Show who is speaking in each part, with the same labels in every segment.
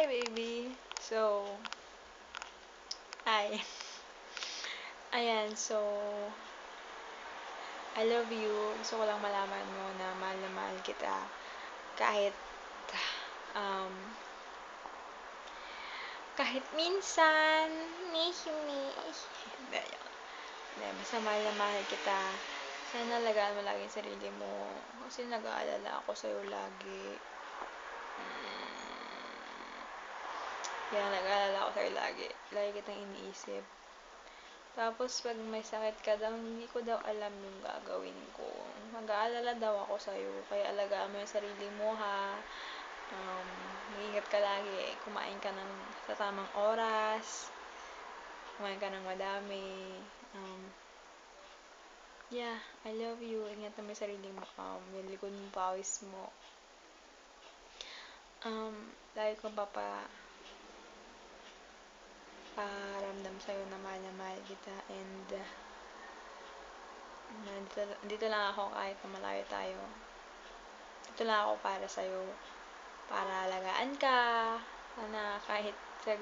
Speaker 1: Hi, baby. So, hi. Ayan, so, I love you. Gusto ko lang malaman mo na mahal kita. Kahit, um, kahit minsan, Hindi, basta mahal na mahal kita. Sana alagaan mo lagi yung sarili mo. Kasi nag-aalala ako sa'yo lagi. Kaya nag-aalala ako sa'yo lagi. Lagi kitang iniisip. Tapos, pag may sakit ka daw, hindi ko daw alam yung gagawin ko. Mag-aalala daw ako sa'yo. Kaya alagaan mo yung sarili mo, ha. Mag-ingat ka lagi. Kumain ka sa tamang oras. Kumain ka ng madami. Yeah, I love you. Ingat mo yung sarili mo. Yung likod mo, pawis mo. Lagi kong paramdam sa'yo na mahal kita. And, dito lang ako kahit na malayo tayo. Dito lang ako para sa'yo. Para alagaan ka. Sana kahit sa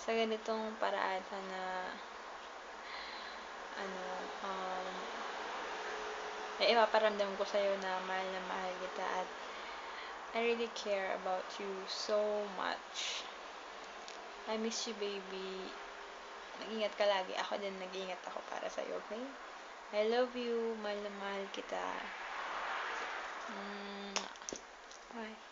Speaker 1: ganitong paraan, sana, ipaparamdam ko sa'yo na mahal kita at I really care about you so much. I miss you, baby. Mag-ingat ka lagi. Ako din, nag-iingat ako para sa'yo, okay? I love you. Mahal na mahal kita. Bye.